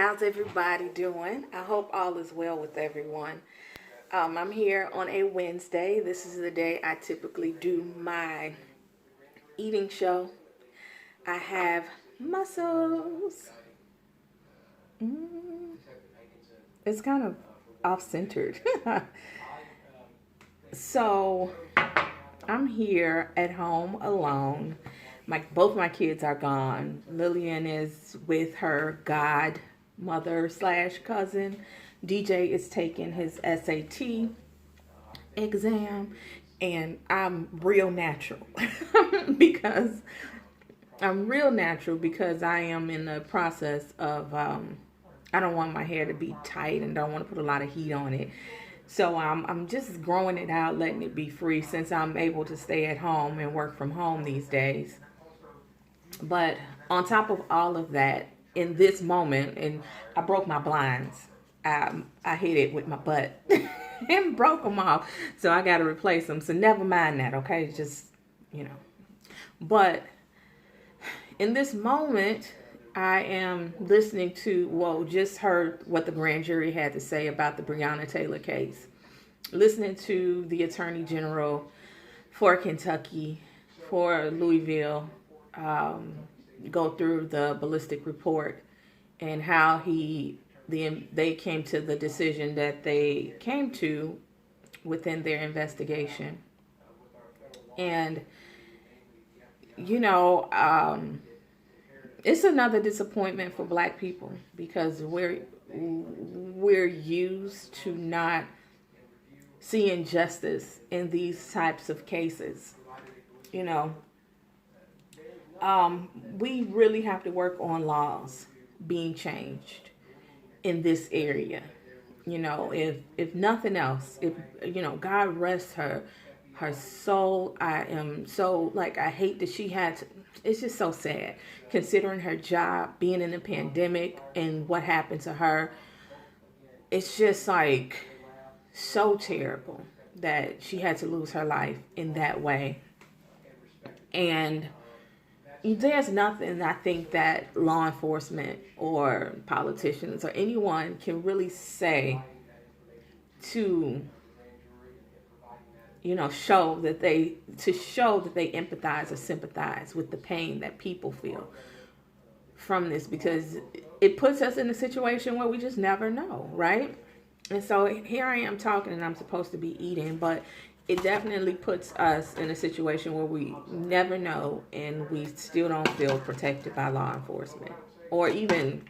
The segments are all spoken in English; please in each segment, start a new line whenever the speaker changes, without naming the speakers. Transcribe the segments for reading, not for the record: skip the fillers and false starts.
How's everybody doing? I hope all is well with everyone. I'm here on a Wednesday. This is the day I typically do my eating show. I have mussels. Mm, it's kind of off-centered. So I'm here at home alone. Both my kids are gone. Lillian is with her godmother slash cousin. DJ is taking his SAT exam, and I'm real natural because I am in the process of I don't want my hair to be tight and don't want to put a lot of heat on it. So I'm just growing it out, letting it be free since I'm able to stay at home and work from home these days. But on top of all of that, in this moment, and I broke my blinds. I hit it with my butt and broke them off. So I got to replace them. So never mind that, okay? Just, you know. But in this moment, I am listening to, just heard what the grand jury had to say about the Breonna Taylor case. Listening to the Attorney General for Kentucky, for Louisville, go through the ballistic report and how they came to the decision that they came to within their investigation. And, it's another disappointment for Black people because we're used to not seeing justice in these types of cases. We really have to work on laws being changed in this area. If nothing else, if God rest her soul. I am so I hate that she had to, it's just so sad considering her job, being in a pandemic and what happened to her. It's just so terrible that she had to lose her life in that way. And there's nothing I think that law enforcement or politicians or anyone can really say to show that they empathize or sympathize with the pain that people feel from this, because it puts us in a situation where we just never know, right? And so here I am talking and I'm supposed to be eating, but it definitely puts us in a situation where we never know and we still don't feel protected by law enforcement or even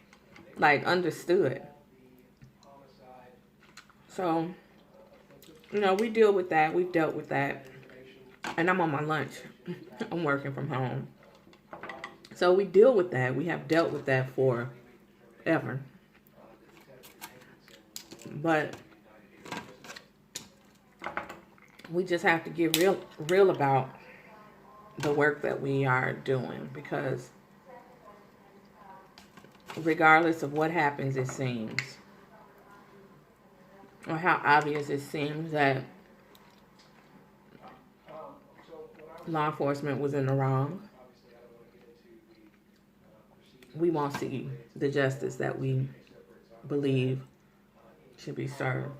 understood. So, we deal with that. We've dealt with that. And I'm on my lunch. I'm working from home. So we deal with that. We have dealt with that forever. But we just have to get real about the work that we are doing, because regardless of what happens, it seems, or how obvious it seems, that law enforcement was in the wrong, we won't see the justice that we believe should be served.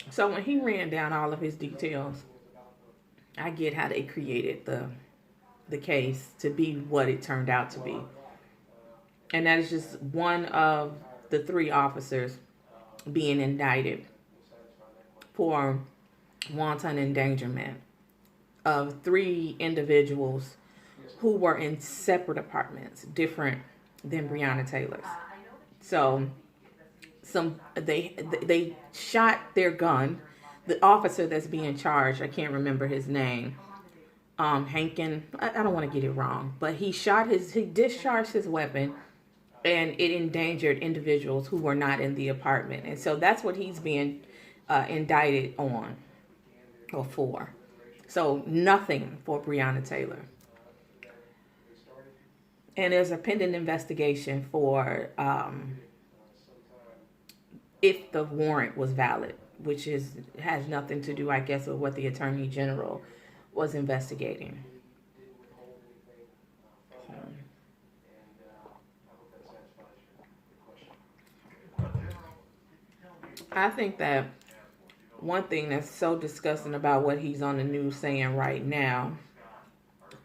So when he ran down all of his details, I get how they created the case to be what it turned out to be. And that is just one of the 3 officers being indicted for wanton endangerment of 3 individuals who were in separate apartments, different than Breonna Taylor's. So they shot their gun. The officer that's being charged, I can't remember his name, Hankin. I don't want to get it wrong, but he discharged his weapon, and it endangered individuals who were not in the apartment. And so that's what he's being indicted on or for. So nothing for Breonna Taylor. And there's a pending investigation for if the warrant was valid, which has nothing to do, I guess, with what the Attorney General was investigating. I think that one thing that's so disgusting about what he's on the news saying right now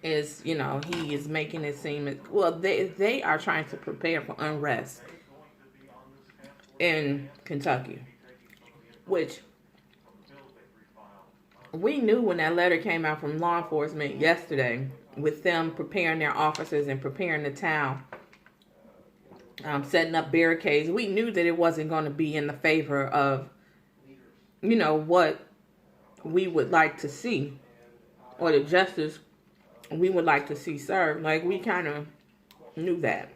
is, he is making it seem, well, they are trying to prepare for unrest in Kentucky, which we knew when that letter came out from law enforcement yesterday with them preparing their officers and preparing the town, setting up barricades. We knew that it wasn't going to be in the favor of, what we would like to see, or the justice we would like to see served. Like, we kind of knew that.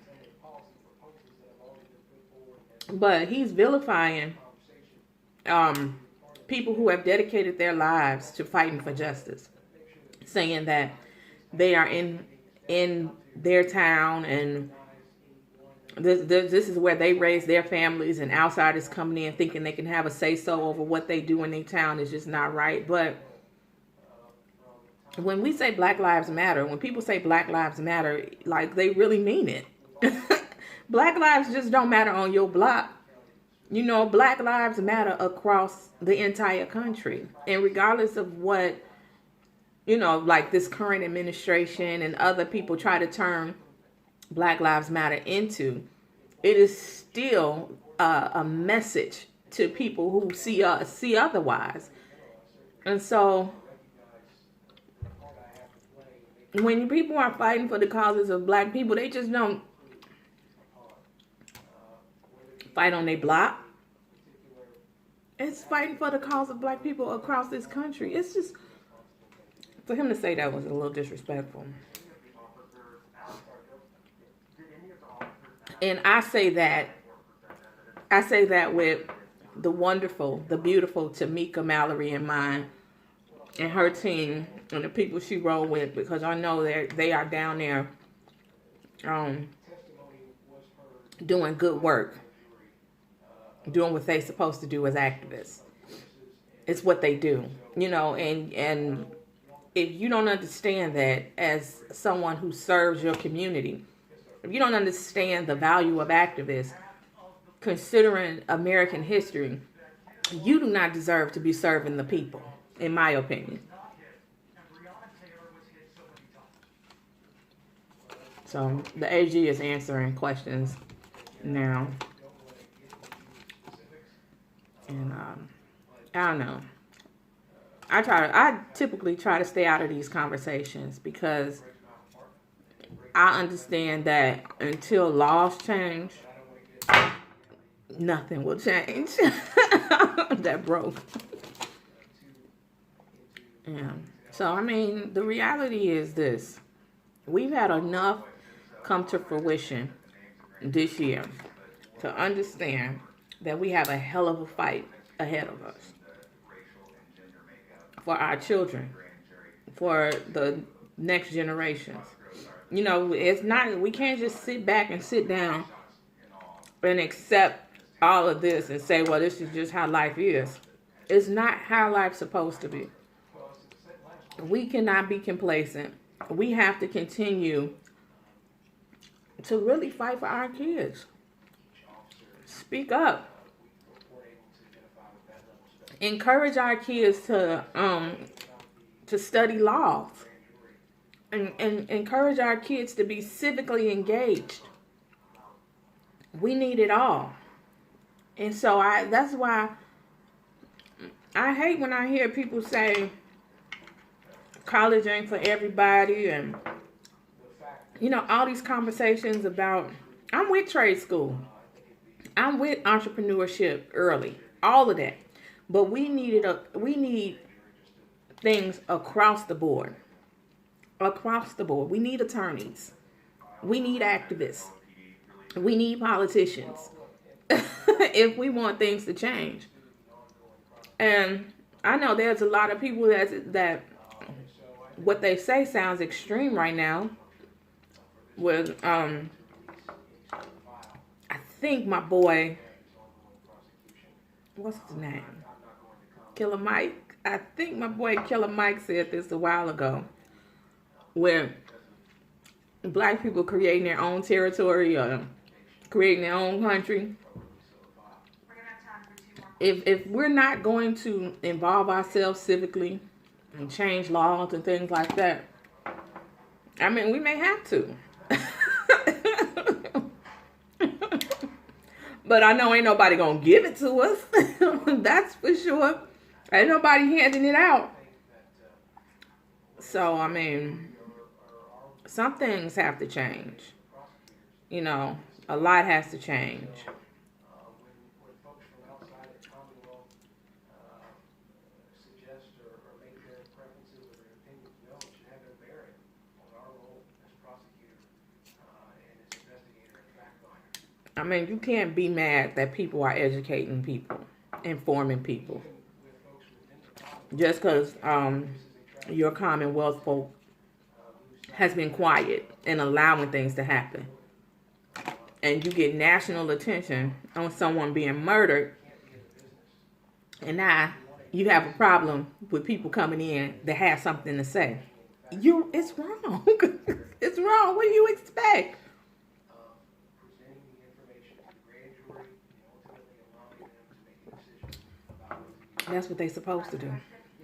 But he's vilifying people who have dedicated their lives to fighting for justice, saying that they are in their town and this is where they raise their families, and outsiders coming in thinking they can have a say-so over what they do in their town is just not right. But when we say Black Lives Matter, when people say Black Lives Matter, like, they really mean it. Black lives just don't matter on your block. Black lives matter across the entire country. And regardless of what, like this current administration and other people try to turn Black Lives Matter into, it is still a message to people who see otherwise. And so when people are fighting for the causes of Black people, they just don't fight on their block. It's fighting for the cause of Black people across this country. It's just, for him to say that was a little disrespectful. And I say that with the wonderful, the beautiful Tamika Mallory in mind, and her team and the people she rolled with, because I know they are down there doing good work, doing what they're supposed to do as activists. It's what they do, and if you don't understand that as someone who serves your community, if you don't understand the value of activists, considering American history, you do not deserve to be serving the people, in my opinion. So the AG is answering questions now. And I don't know. I typically try to stay out of these conversations because I understand that until laws change, nothing will change. That broke. Yeah. So, the reality is this. We've had enough come to fruition this year to understand that we have a hell of a fight ahead of us for our children, for the next generations. It's not, we can't just sit back and sit down and accept all of this and say, well, this is just how life is. It's not how life's supposed to be. We cannot be complacent. We have to continue to really fight for our kids. Speak up. Encourage our kids to study law. And encourage our kids to be civically engaged. We need it all. And so that's why I hate when I hear people say college ain't for everybody, and all these conversations about, I'm with trade school. I'm with entrepreneurship early. All of that. But we need things across the board. Across the board. We need attorneys. We need activists. We need politicians. If we want things to change. And I know there's a lot of people that what they say sounds extreme right now. With I think my boy, what's his name? Killer Mike. I think my boy Killer Mike said this a while ago, where black people creating their own territory or creating their own country. If we're not going to involve ourselves civically and change laws and things like that, I mean, we may have to. But I know ain't nobody gonna give it to us. That's for sure. Ain't nobody handing it out. So, I mean, some things have to change. You know, a lot has to change. I mean, you can't be mad that people are educating people, informing people. Just because your Commonwealth folk has been quiet and allowing things to happen. And you get national attention on someone being murdered. And now you have a problem with people coming in that have something to say. It's wrong. It's wrong. What do you expect? That's what they're supposed to do,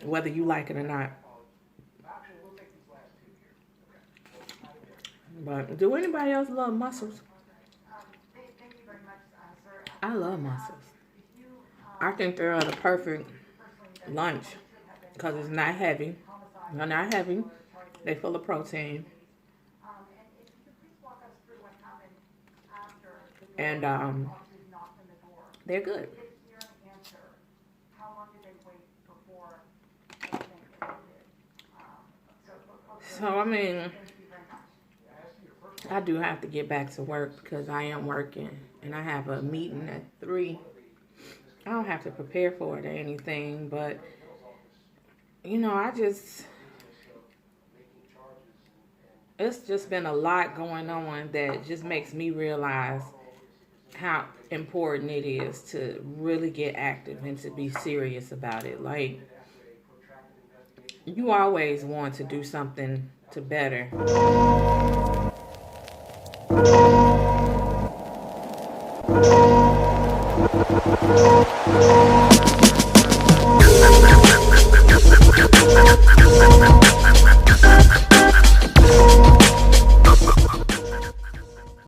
whether you like it or not. But do anybody else love mussels? I love mussels. I think they're the perfect lunch because it's not heavy. They're not heavy. They're full of protein. And they're good. So, I mean, I do have to get back to work because I am working and I have a meeting at 3. I don't have to prepare for it or anything, but, you know, it's just been a lot going on that just makes me realize how important it is to really get active and to be serious about it. Like, you always want to do something to better.